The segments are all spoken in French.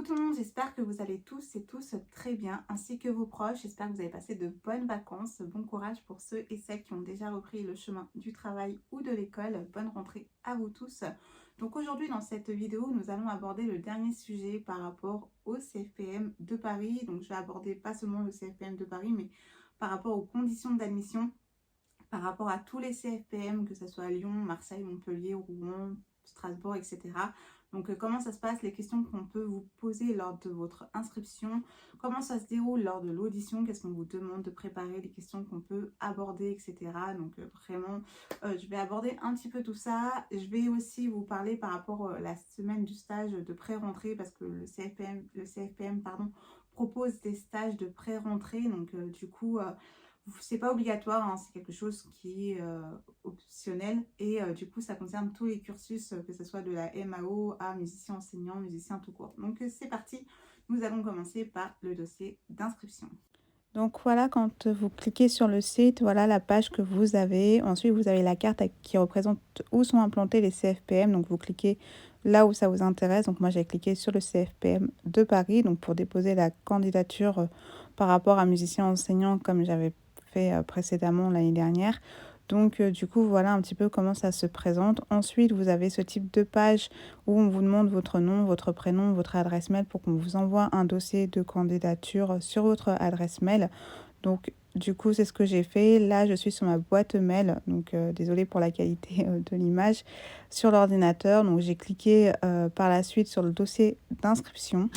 Coucou tout le monde, j'espère que vous allez tous et tous très bien, ainsi que vos proches. J'espère que vous avez passé de bonnes vacances. Bon courage pour ceux et celles qui ont déjà repris le chemin du travail ou de l'école. Bonne rentrée à vous tous. Donc aujourd'hui, dans cette vidéo, nous allons aborder le dernier sujet par rapport au CFPM de Paris. Donc je vais aborder pas seulement le CFPM de Paris, mais par rapport aux conditions d'admission, par rapport à tous les CFPM, que ce soit à Lyon, Marseille, Montpellier, Rouen, Strasbourg, etc. Donc comment ça se passe, les questions qu'on peut vous poser lors de votre inscription, comment ça se déroule lors de l'audition, qu'est-ce qu'on vous demande de préparer, les questions qu'on peut aborder, etc. Donc vraiment, je vais aborder un petit peu tout ça. Je vais aussi vous parler par rapport à la semaine du stage de pré-rentrée, parce que le CFPM propose des stages de pré-rentrée. Donc du coup, c'est pas obligatoire, hein, c'est quelque chose qui est optionnel et du coup ça concerne tous les cursus, que ce soit de la MAO à musicien enseignant, musicien tout court. Donc c'est parti, nous allons commencer par le dossier d'inscription. Donc voilà, quand vous cliquez sur le site, voilà la page que vous avez. Ensuite, vous avez la carte qui représente où sont implantés les CFPM. Donc vous cliquez là où ça vous intéresse. Donc moi, j'ai cliqué sur le CFPM de Paris, donc pour déposer la candidature par rapport à musicien enseignant comme j'avais fait précédemment l'année dernière. Donc du coup, voilà un petit peu comment ça se présente. Ensuite, vous avez ce type de page où on vous demande votre nom, votre prénom, votre adresse mail pour qu'on vous envoie un dossier de candidature sur votre adresse mail. Donc du coup, c'est ce que j'ai fait. Là, je suis sur ma boîte mail, donc désolée pour la qualité de l'image, sur l'ordinateur. Donc j'ai cliqué par la suite sur le dossier d'inscription.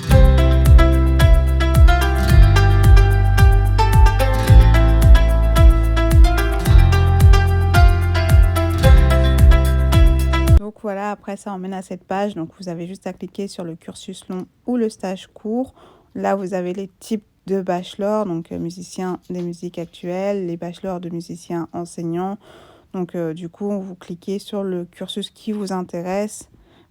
Donc voilà, après ça emmène à cette page. Donc vous avez juste à cliquer sur le cursus long ou le stage court. Là, vous avez les types de bachelor, donc musicien des musiques actuelles, les bachelors de musiciens enseignants. Donc du coup, vous cliquez sur le cursus qui vous intéresse,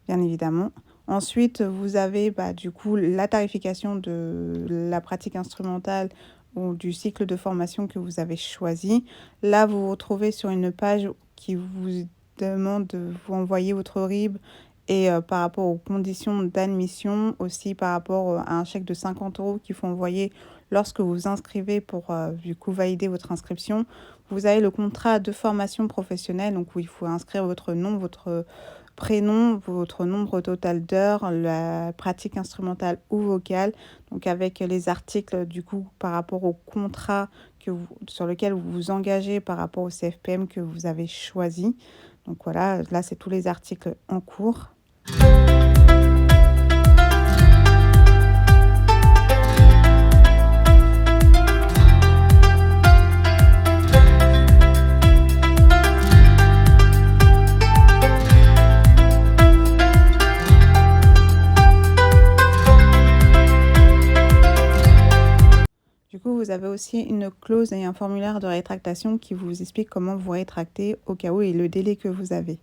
bien évidemment. Ensuite, vous avez du coup la tarification de la pratique instrumentale ou du cycle de formation que vous avez choisi. Là, vous vous retrouvez sur une page qui vous demande de vous envoyer votre RIB et par rapport aux conditions d'admission, aussi par rapport à un chèque de 50 € qu'il faut envoyer lorsque vous vous inscrivez pour du coup valider votre inscription. Vous avez le contrat de formation professionnelle, donc où il faut inscrire votre nom, votre prénom, votre nombre total d'heures, la pratique instrumentale ou vocale, donc avec les articles du coup par rapport au contrat sur lequel vous vous engagez par rapport au CFPM que vous avez choisi. Donc voilà, là c'est tous les articles en cours. Vous avez aussi une clause et un formulaire de rétractation qui vous explique comment vous rétracter au cas où et le délai que vous avez.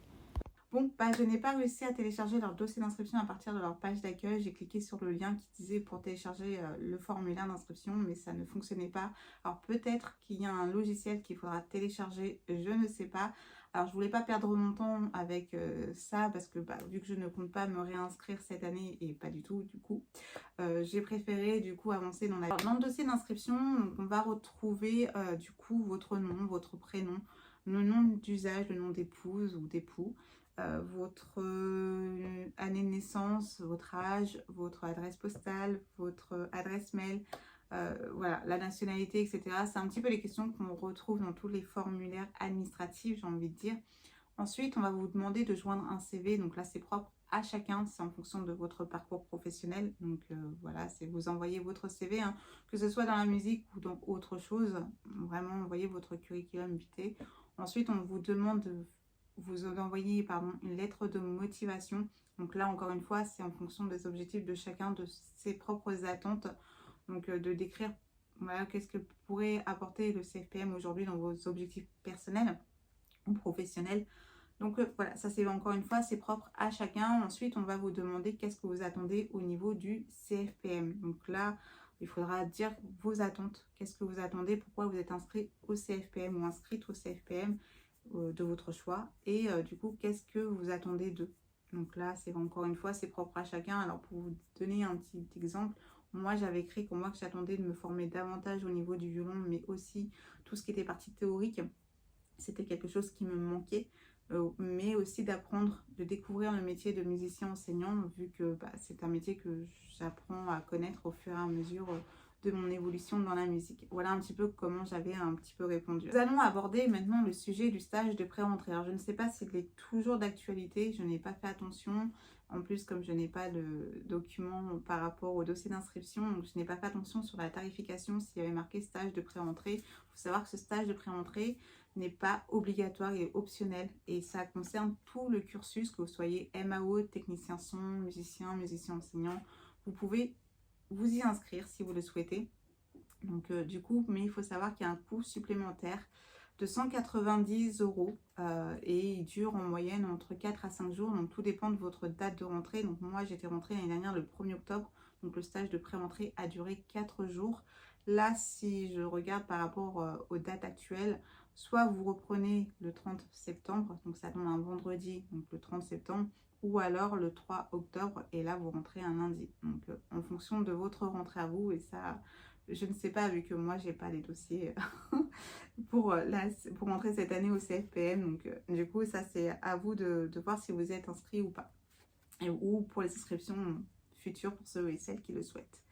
Bon, je n'ai pas réussi à télécharger leur dossier d'inscription à partir de leur page d'accueil. J'ai cliqué sur le lien qui disait pour télécharger le formulaire d'inscription, mais ça ne fonctionnait pas. Alors peut-être qu'il y a un logiciel qu'il faudra télécharger, je ne sais pas. Alors je voulais pas perdre mon temps avec ça parce que vu que je ne compte pas me réinscrire cette année et pas du tout du coup, j'ai préféré du coup avancer dans le dossier d'inscription. Donc on va retrouver du coup votre nom, votre prénom, le nom d'usage, le nom d'épouse ou d'époux, votre année de naissance, votre âge, votre adresse postale, votre adresse mail, voilà, la nationalité, etc. C'est un petit peu les questions qu'on retrouve dans tous les formulaires administratifs, j'ai envie de dire. Ensuite, on va vous demander de joindre un CV. Donc là, c'est propre à chacun, c'est en fonction de votre parcours professionnel. Donc voilà, c'est vous envoyez votre CV, hein, que ce soit dans la musique ou dans autre chose. Vraiment, envoyez votre curriculum vitae. Ensuite, on vous demande de vous envoyer une lettre de motivation. Donc là, encore une fois, c'est en fonction des objectifs de chacun, de ses propres attentes. Donc de décrire voilà, qu'est-ce que pourrait apporter le CFPM aujourd'hui dans vos objectifs personnels ou professionnels. Donc voilà, ça c'est encore une fois, c'est propre à chacun. Ensuite, on va vous demander qu'est-ce que vous attendez au niveau du CFPM. Donc là, il faudra dire vos attentes. Qu'est-ce que vous attendez? Pourquoi vous êtes inscrit au CFPM ou inscrite au CFPM de votre choix? Et du coup, qu'est-ce que vous attendez d'eux? Donc là, c'est encore une fois, c'est propre à chacun. Alors pour vous donner un petit exemple, moi j'avais écrit pour moi que j'attendais de me former davantage au niveau du violon, mais aussi tout ce qui était partie théorique. C'était quelque chose qui me manquait, mais aussi d'apprendre, de découvrir le métier de musicien enseignant, vu que c'est un métier que j'apprends à connaître au fur et à mesure de mon évolution dans la musique. Voilà un petit peu comment j'avais un petit peu répondu. Nous allons aborder maintenant le sujet du stage de pré-rentrée. Alors je ne sais pas s'il est toujours d'actualité, je n'ai pas fait attention. En plus, comme je n'ai pas de document par rapport au dossier d'inscription, donc je n'ai pas fait attention sur la tarification s'il y avait marqué stage de pré-rentrée. Il faut savoir que ce stage de pré-rentrée n'est pas obligatoire, il est optionnel et ça concerne tout le cursus, que vous soyez MAO, technicien son, musicien, musicien enseignant. Vous pouvez vous y inscrire si vous le souhaitez. Donc du coup, mais il faut savoir qu'il y a un coût supplémentaire de 190 € et il dure en moyenne entre 4 à 5 jours. Donc tout dépend de votre date de rentrée. Donc moi j'étais rentrée l'année dernière le 1er octobre. Donc le stage de pré-rentrée a duré 4 jours. Là, si je regarde par rapport aux dates actuelles, soit vous reprenez le 30 septembre, donc ça tombe un vendredi, donc le 30 septembre, ou alors le 3 octobre, et là vous rentrez un lundi. Donc en fonction de votre rentrée à vous, et ça, je ne sais pas, vu que moi j'ai pas les dossiers pour rentrer cette année au CFPM, donc du coup ça c'est à vous de voir si vous êtes inscrit ou pas, ou pour les inscriptions futures pour ceux et celles qui le souhaitent.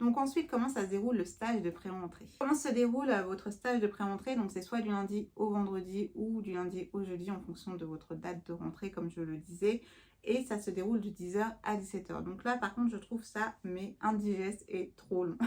Donc ensuite, comment ça se déroule le stage de pré-rentrée? Comment se déroule votre stage de pré-rentrée? Donc c'est soit du lundi au vendredi ou du lundi au jeudi en fonction de votre date de rentrée, comme je le disais. Et ça se déroule de 10 h à 17 h. Donc là, par contre, je trouve ça mais indigeste et trop long.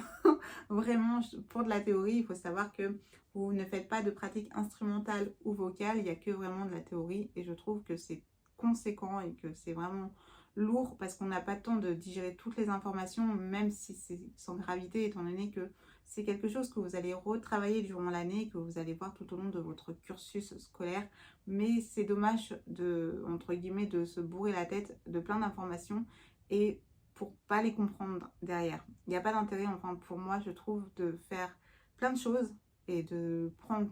Vraiment, pour de la théorie, il faut savoir que vous ne faites pas de pratique instrumentale ou vocale. Il n'y a que vraiment de la théorie. Et je trouve que c'est conséquent et que c'est vraiment lourd parce qu'on n'a pas le temps de digérer toutes les informations, même si c'est sans gravité, étant donné que c'est quelque chose que vous allez retravailler durant l'année, que vous allez voir tout au long de votre cursus scolaire. Mais c'est dommage de, entre guillemets, de se bourrer la tête de plein d'informations et pour pas les comprendre derrière. Il n'y a pas d'intérêt, enfin pour moi, je trouve, de faire plein de choses et de prendre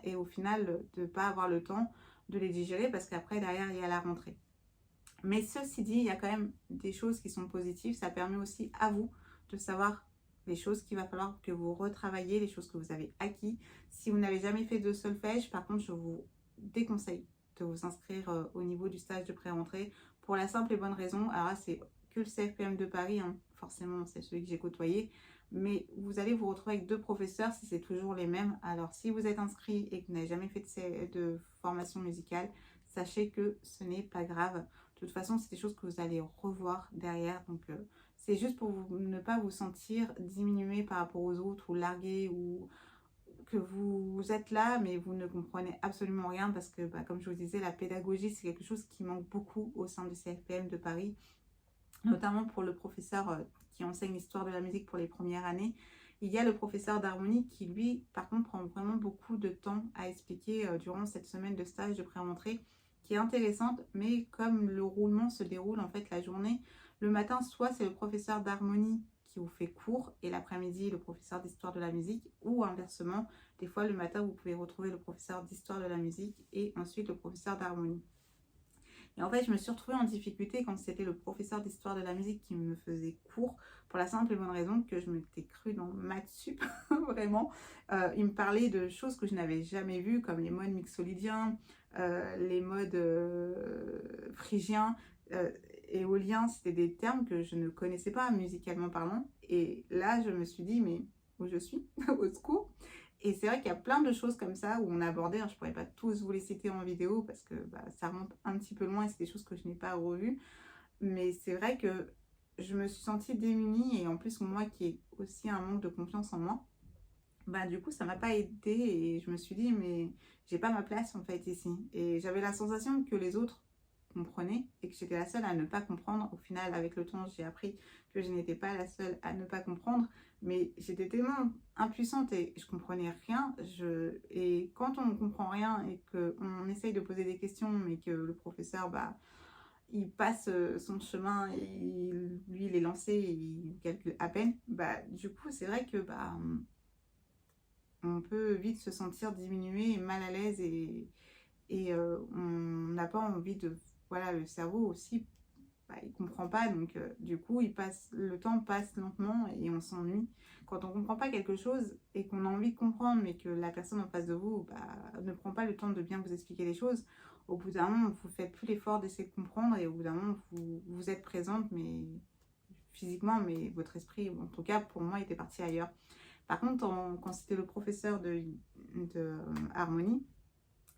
et au final de ne pas avoir le temps de les digérer parce qu'après derrière il y a la rentrée. Mais ceci dit, il y a quand même des choses qui sont positives. Ça permet aussi à vous de savoir les choses qu'il va falloir que vous retravaillez, les choses que vous avez acquis. Si vous n'avez jamais fait de solfège, par contre, je vous déconseille de vous inscrire au niveau du stage de pré-rentrée pour la simple et bonne raison. Alors là, c'est que le CFPM de Paris, hein. Forcément, c'est celui que j'ai côtoyé. Mais vous allez vous retrouver avec deux professeurs si c'est toujours les mêmes. Alors, si vous êtes inscrit et que vous n'avez jamais fait de formation musicale, sachez que ce n'est pas grave. De toute façon, c'est des choses que vous allez revoir derrière. Donc, c'est juste pour ne pas vous sentir diminué par rapport aux autres ou largué ou que vous êtes là, mais vous ne comprenez absolument rien parce que, comme je vous disais, la pédagogie, c'est quelque chose qui manque beaucoup au sein du CFPM de Paris, notamment pour le professeur qui enseigne l'histoire de la musique pour les premières années. Il y a le professeur d'harmonie qui, lui, par contre, prend vraiment beaucoup de temps à expliquer durant cette semaine de stage de pré-rentrée, qui est intéressante, mais comme le roulement se déroule en fait la journée, le matin, soit c'est le professeur d'harmonie qui vous fait cours, et l'après-midi, le professeur d'histoire de la musique, ou inversement, des fois le matin, vous pouvez retrouver le professeur d'histoire de la musique et ensuite le professeur d'harmonie. Et en fait, je me suis retrouvée en difficulté quand c'était le professeur d'histoire de la musique qui me faisait cours, pour la simple et bonne raison que je m'étais crue dans maths sup, vraiment. Il me parlait de choses que je n'avais jamais vues, comme les modes mixolydiens, les modes phrygiens, éoliens. C'était des termes que je ne connaissais pas musicalement parlant. Et là, je me suis dit, mais où je suis? Au secours. Et c'est vrai qu'il y a plein de choses comme ça où on a abordé, hein, je ne pourrais pas tous vous les citer en vidéo parce que ça remonte un petit peu loin et c'est des choses que je n'ai pas revues. Mais c'est vrai que je me suis sentie démunie et en plus moi qui ai aussi un manque de confiance en moi, du coup ça m'a pas aidée et je me suis dit mais j'ai pas ma place en fait ici. Et j'avais la sensation que les autres comprenaient et que j'étais la seule à ne pas comprendre. Au final, avec le temps, j'ai appris que je n'étais pas la seule à ne pas comprendre, mais j'étais tellement impuissante et je comprenais rien. Et quand on ne comprend rien et qu'on essaye de poser des questions, mais que le professeur, il passe son chemin et lui, il est lancé et il calcule à peine, du coup, c'est vrai que on peut vite se sentir diminué et mal à l'aise et on n'a pas envie de voilà, le cerveau aussi, bah, il comprend pas, donc du coup, le temps passe lentement et on s'ennuie. Quand on comprend pas quelque chose et qu'on a envie de comprendre, mais que la personne en face de vous bah, ne prend pas le temps de bien vous expliquer les choses, au bout d'un moment, vous faites plus l'effort d'essayer de comprendre et au bout d'un moment, vous êtes présente, mais physiquement, mais votre esprit, en tout cas pour moi, était parti ailleurs. Par contre, quand c'était le professeur de harmonie,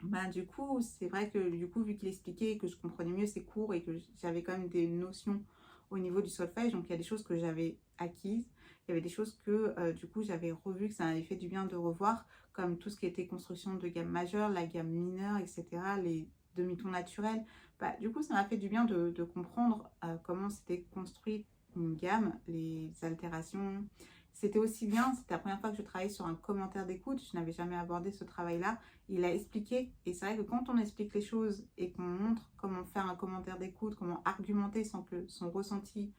bah, du coup, c'est vrai que du coup, vu qu'il expliquait que je comprenais mieux ses cours et que j'avais quand même des notions au niveau du solfège, donc il y a des choses que j'avais acquises, il y avait des choses que du coup j'avais revues, que ça m'avait fait du bien de revoir, comme tout ce qui était construction de gamme majeure, la gamme mineure, etc., les demi-tons naturels. Bah, du coup, ça m'a fait du bien de comprendre comment c'était construit une gamme, les altérations. C'était aussi bien, c'était la première fois que je travaillais sur un commentaire d'écoute, je n'avais jamais abordé ce travail-là. Il a expliqué, et c'est vrai que quand on explique les choses et qu'on montre comment faire un commentaire d'écoute, comment argumenter sans que son ressenti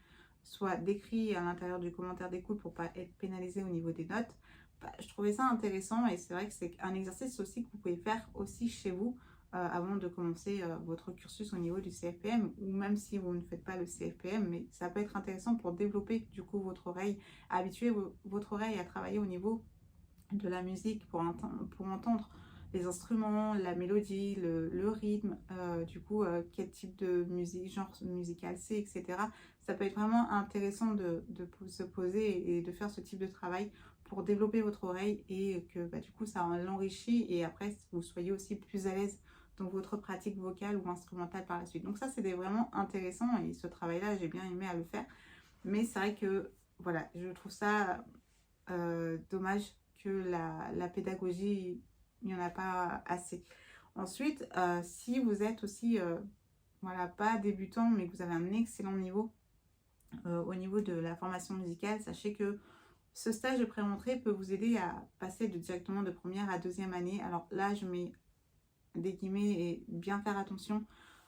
soit décrit à l'intérieur du commentaire d'écoute pour pas être pénalisé au niveau des notes, bah, je trouvais ça intéressant et c'est vrai que c'est un exercice aussi que vous pouvez faire aussi chez vous avant de commencer votre cursus au niveau du CFPM ou même si vous ne faites pas le CFPM, mais ça peut être intéressant pour développer du coup votre oreille, habituer votre oreille à travailler au niveau de la musique pour entendre les instruments, la mélodie, le rythme, du coup, quel type de musique, genre musical c'est, etc. Ça peut être vraiment intéressant de se poser et de faire ce type de travail pour développer votre oreille et que bah, du coup, ça l'enrichit et après, vous soyez aussi plus à l'aise dans votre pratique vocale ou instrumentale par la suite. Donc ça, c'était vraiment intéressant et ce travail-là, j'ai bien aimé à le faire. Mais c'est vrai que, voilà, je trouve ça dommage que la pédagogie, il n'y en a pas assez. Ensuite, si vous êtes aussi, voilà, pas débutant, mais que vous avez un excellent niveau au niveau de la formation musicale, sachez que ce stage de pré-rentrée peut vous aider à passer directement de première à deuxième année. Alors là, je mets des guillemets et bien faire attention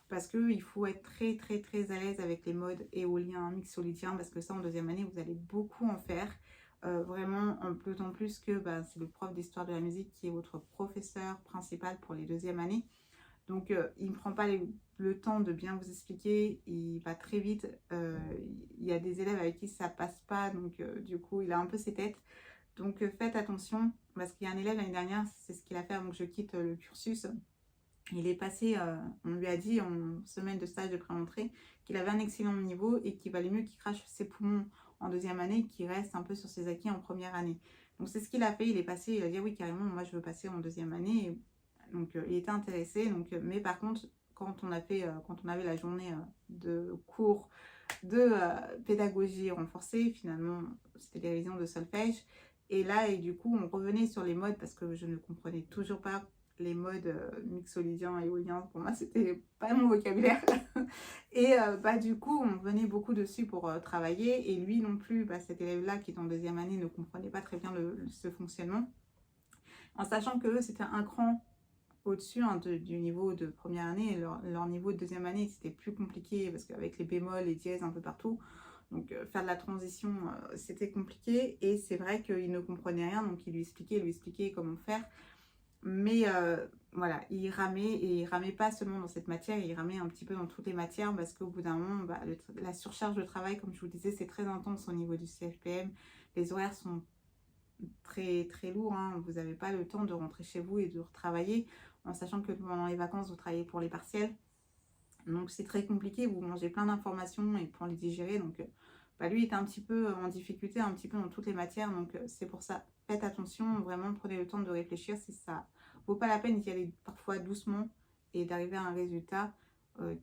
parce qu'il faut être très très très à l'aise avec les modes éoliens, mixolydiens parce que ça en deuxième année vous allez beaucoup en faire. Vraiment, d'autant plus que bah, c'est le prof d'histoire de la musique qui est votre professeur principal pour les deuxièmes années. Donc il ne prend pas le temps de bien vous expliquer, il va très vite. Il y a des élèves avec qui ça passe pas, donc du coup il a un peu ses têtes. Donc faites attention parce qu'il y a un élève l'année dernière, c'est ce qu'il a fait avant que je quitte le cursus. Il est passé, on lui a dit en semaine de stage de pré-entrée qu'il avait un excellent niveau et qu'il valait mieux qu'il crache ses poumons en deuxième année et qu'il reste un peu sur ses acquis en première année. Donc c'est ce qu'il a fait, il est passé, il a dit oui carrément, moi je veux passer en deuxième année. Donc il était intéressé, donc, mais par contre quand quand on avait la journée de cours de pédagogie renforcée, finalement c'était des révisions de solfège. Et là, et du coup, on revenait sur les modes parce que je ne comprenais toujours pas les modes mixolydiens et éoliens. Pour moi, c'était pas mon vocabulaire. Et bah, du coup, on venait beaucoup dessus pour travailler. Et lui non plus, bah, cet élève-là qui est en deuxième année ne comprenait pas très bien ce fonctionnement. En sachant que c'était un cran au-dessus hein, du niveau de première année. Leur niveau de deuxième année, c'était plus compliqué parce qu'avec les bémols, les dièses un peu partout, donc faire de la transition, c'était compliqué. Et c'est vrai qu'il ne comprenait rien, donc il lui expliquait comment faire. Mais voilà, il ramait, et il ramait pas seulement dans cette matière, il ramait un petit peu dans toutes les matières parce qu'au bout d'un moment, bah, la surcharge de travail, comme je vous le disais, c'est très intense au niveau du CFPM. Les horaires sont très très lourds, hein. Vous n'avez pas le temps de rentrer chez vous et de retravailler, en sachant que pendant les vacances, vous travaillez pour les partiels. Donc c'est très compliqué, vous mangez plein d'informations et pour les digérer. Donc bah, lui était un petit peu en difficulté, un petit peu dans toutes les matières. Donc c'est pour ça, faites attention, vraiment prenez le temps de réfléchir si ça vaut pas la peine d'y aller parfois doucement et d'arriver à un résultat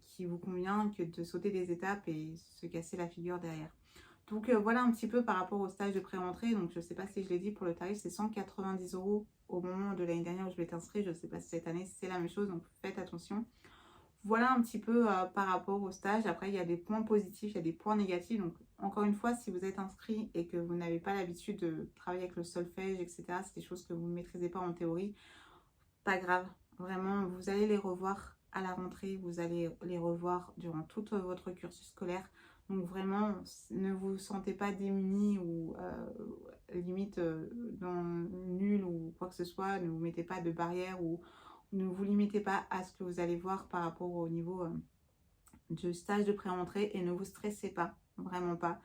qui vous convient que de sauter des étapes et se casser la figure derrière. Donc voilà un petit peu par rapport au stage de pré-rentrée. Donc je ne sais pas si je l'ai dit, pour le tarif c'est 190 € au moment de l'année dernière où je m'étais inscrite. Je ne sais pas si cette année c'est la même chose, donc faites attention. Voilà un petit peu par rapport au stage. Après, il y a des points positifs, il y a des points négatifs. Donc, encore une fois, si vous êtes inscrit et que vous n'avez pas l'habitude de travailler avec le solfège, etc., c'est des choses que vous ne maîtrisez pas en théorie, pas grave. Vraiment, vous allez les revoir à la rentrée, vous allez les revoir durant tout votre cursus scolaire. Donc, vraiment, ne vous sentez pas démunis ou limite nul ou quoi que ce soit. Ne vous mettez pas de barrière ou ne vous limitez pas à ce que vous allez voir par rapport au niveau du stage de pré-rentrée et ne vous stressez pas, vraiment pas.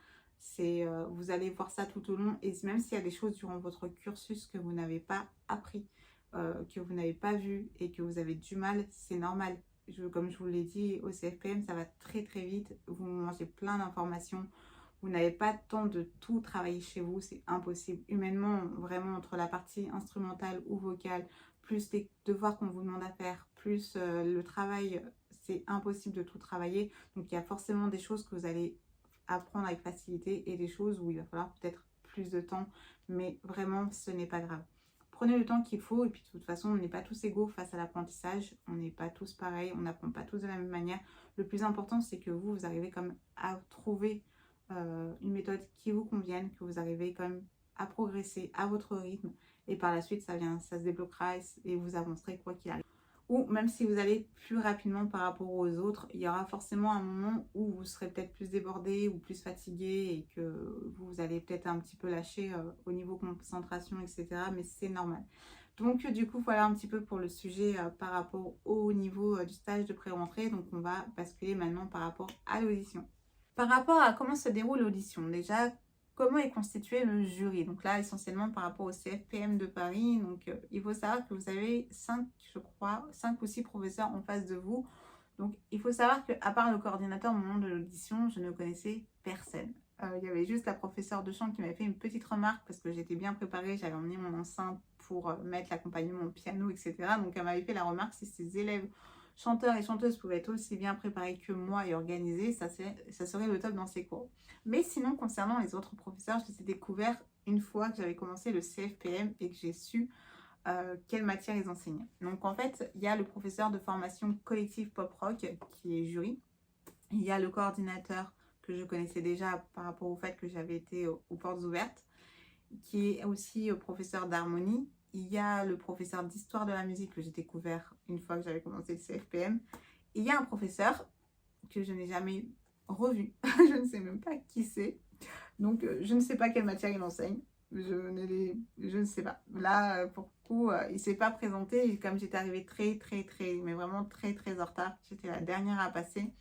Vous allez voir ça tout au long et même s'il y a des choses durant votre cursus que vous n'avez pas appris, que vous n'avez pas vu et que vous avez du mal, c'est normal. Comme je vous l'ai dit, au CFPM, ça va très très vite. Vous mangez plein d'informations. Vous n'avez pas le temps de tout travailler chez vous, c'est impossible. Humainement, vraiment, entre la partie instrumentale ou vocale, plus les devoirs qu'on vous demande à faire, plus le travail, c'est impossible de tout travailler. Donc, il y a forcément des choses que vous allez apprendre avec facilité et des choses où il va falloir peut-être plus de temps. Mais vraiment, ce n'est pas grave. Prenez le temps qu'il faut et puis de toute façon, on n'est pas tous égaux face à l'apprentissage. On n'est pas tous pareils, on n'apprend pas tous de la même manière. Le plus important, c'est que vous arrivez comme à trouver une méthode qui vous convienne, que vous arrivez quand même à progresser à votre rythme et par la suite ça se débloquera et vous avancerez quoi qu'il arrive. Ou même si vous allez plus rapidement par rapport aux autres, il y aura forcément un moment où vous serez peut-être plus débordé ou plus fatigué et que vous allez peut-être un petit peu lâcher au niveau concentration, etc. Mais c'est normal. Donc du coup voilà un petit peu pour le sujet par rapport au niveau du stage de pré-rentrée. Donc on va basculer maintenant par rapport à l'audition. Par rapport à comment se déroule l'audition, déjà, comment est constitué le jury? Donc là, essentiellement par rapport au CFPM de Paris, donc il faut savoir que vous avez 5, je crois, 5 ou 6 professeurs en face de vous. Donc il faut savoir qu'à part le coordinateur au moment de l'audition, je ne connaissais personne. Il y avait juste la professeure de chant qui m'avait fait une petite remarque parce que j'étais bien préparée, j'avais emmené mon enceinte pour mettre l'accompagnement au piano, etc. Donc elle m'avait fait la remarque si ses élèves chanteurs et chanteuses pouvaient être aussi bien préparés que moi et organisés, ça serait le top dans ces cours. Mais sinon, concernant les autres professeurs, je les ai découverts une fois que j'avais commencé le CFPM et que j'ai su quelle matière ils enseignaient. Donc en fait, il y a le professeur de formation collective pop-rock qui est jury. Il y a le coordinateur que je connaissais déjà par rapport au fait que j'avais été aux portes ouvertes, qui est aussi professeur d'harmonie. Il y a le professeur d'histoire de la musique que j'ai découvert une fois que j'avais commencé le CFPM. Et il y a un professeur que je n'ai jamais revu. Je ne sais même pas qui c'est. Donc, je ne sais pas quelle matière il enseigne. Je ne sais pas. Là, pour le coup, il ne s'est pas présenté. Et comme j'étais arrivée mais vraiment très en retard, j'étais la dernière à passer.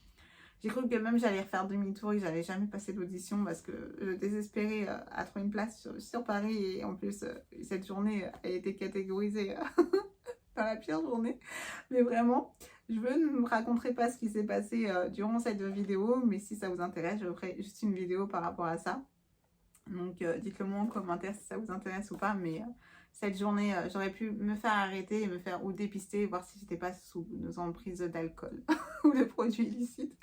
J'ai cru que même j'allais refaire demi-tour et que j'allais jamais passer l'audition parce que je désespérais à trouver une place sur Paris. Et en plus, cette journée a été catégorisée dans la pire journée. Mais vraiment, je ne me raconterai pas ce qui s'est passé durant cette vidéo. Mais si ça vous intéresse, je ferai juste une vidéo par rapport à ça. Donc, dites-le moi en commentaire si ça vous intéresse ou pas. Mais cette journée, j'aurais pu me faire arrêter et me faire ou dépister, voir si j'étais pas sous nos emprises d'alcool ou de produits illicites.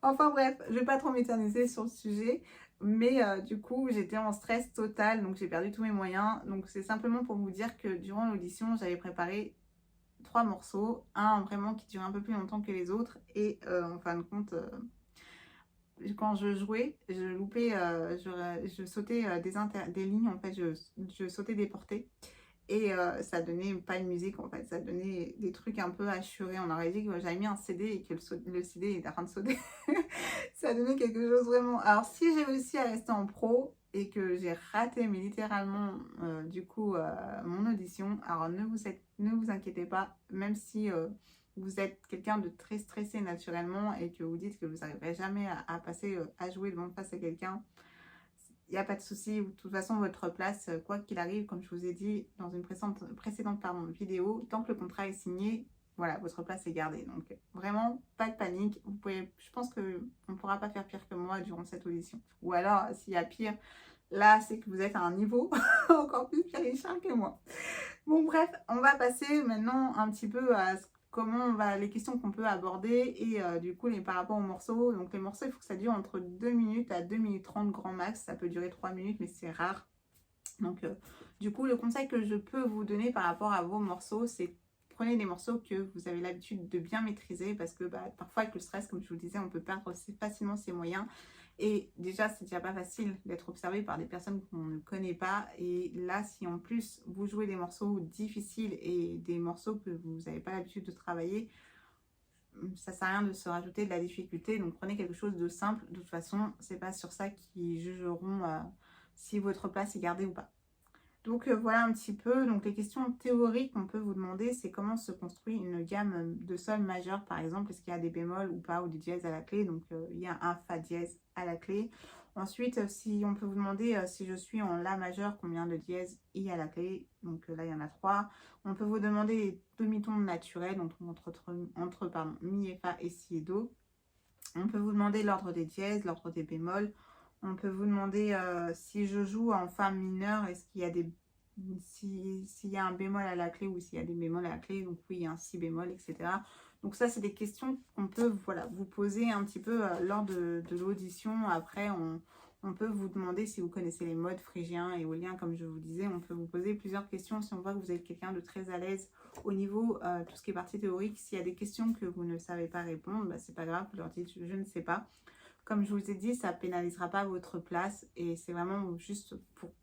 Enfin bref, je vais pas trop m'éterniser sur le sujet. Mais du coup, j'étais en stress total, donc j'ai perdu tous mes moyens. Donc c'est simplement pour vous dire que durant l'audition, j'avais préparé 3 morceaux. Un vraiment qui durait un peu plus longtemps que les autres. Et en fin de compte... quand je jouais, je loupais, je sautais des lignes, en fait, je sautais des portées. Et ça donnait pas une musique, en fait, ça donnait des trucs un peu assurés. On aurait dit que j'avais mis un CD et que le CD est en train de sauter. Ça donnait quelque chose vraiment... Alors, si j'ai réussi à rester en pro et que j'ai raté, mais littéralement, du coup, mon audition, alors ne vous inquiétez pas, même si... vous êtes quelqu'un de très stressé naturellement et que vous dites que vous n'arriverez jamais à passer, à jouer devant face à quelqu'un, il n'y a pas de souci. De toute façon, votre place, quoi qu'il arrive, comme je vous ai dit dans une précédente vidéo, tant que le contrat est signé, voilà, votre place est gardée. Donc, vraiment, pas de panique. Vous pouvez, je pense qu'on ne pourra pas faire pire que moi durant cette audition. Ou alors, s'il y a pire, là, c'est que vous êtes à un niveau encore plus pire que moi. Bon, bref, on va passer maintenant un petit peu à les questions qu'on peut aborder et du coup par rapport aux morceaux. Donc les morceaux, il faut que ça dure entre 2 minutes à 2 minutes 30 grand max. Ça peut durer 3 minutes, mais c'est rare. Donc du coup, le conseil que je peux vous donner par rapport à vos morceaux, c'est prenez des morceaux que vous avez l'habitude de bien maîtriser parce que parfois avec le stress, comme je vous le disais, on peut perdre facilement ses moyens. Et déjà, c'est déjà pas facile d'être observé par des personnes qu'on ne connaît pas. Et là, si en plus, vous jouez des morceaux difficiles et des morceaux que vous n'avez pas l'habitude de travailler, ça sert à rien de se rajouter de la difficulté. Donc, prenez quelque chose de simple. De toute façon, c'est pas sur ça qu'ils jugeront si votre place est gardée ou pas. Donc voilà un petit peu. Donc les questions théoriques qu'on peut vous demander, c'est comment se construit une gamme de sol majeur par exemple. Est-ce qu'il y a des bémols ou pas, ou des dièses à la clé. Donc il y a un fa dièse à la clé. Ensuite, si on peut vous demander si je suis en la majeur, combien de dièses il y a à la clé. Donc là, il y en a 3. On peut vous demander les demi-tons naturels, donc entre pardon, mi et fa et si et do. On peut vous demander l'ordre des dièses, l'ordre des bémols. On peut vous demander si je joue en fa mineur, est-ce qu'il y a s'il y a un bémol à la clé ou s'il y a des bémols à la clé. Donc oui, il y a un si bémol, etc. Donc ça, c'est des questions qu'on peut voilà, vous poser un petit peu lors de l'audition. Après, on peut vous demander si vous connaissez les modes phrygiens et éoliens, comme je vous disais. On peut vous poser plusieurs questions si on voit que vous êtes quelqu'un de très à l'aise au niveau tout ce qui est partie théorique. S'il y a des questions que vous ne savez pas répondre, bah, c'est pas grave, vous leur dites je ne sais pas. Comme je vous ai dit, ça pénalisera pas votre place et c'est vraiment juste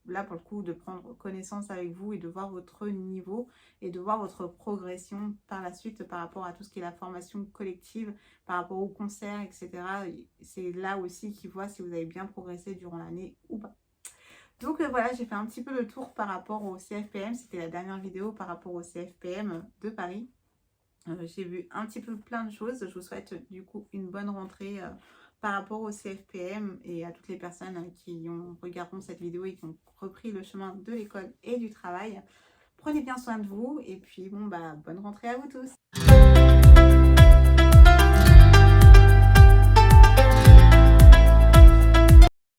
là pour le coup de prendre connaissance avec vous et de voir votre niveau et de voir votre progression par la suite par rapport à tout ce qui est la formation collective, par rapport au concert, etc. C'est là aussi qu'ils voient si vous avez bien progressé durant l'année ou pas. Donc voilà, j'ai fait un petit peu le tour par rapport au CFPM. C'était la dernière vidéo par rapport au CFPM de Paris. J'ai vu un petit peu plein de choses. Je vous souhaite du coup une bonne rentrée par rapport au CFPM et à toutes les personnes qui regarderont cette vidéo et qui ont repris le chemin de l'école et du travail. Prenez bien soin de vous et puis bon bah bonne rentrée à vous tous.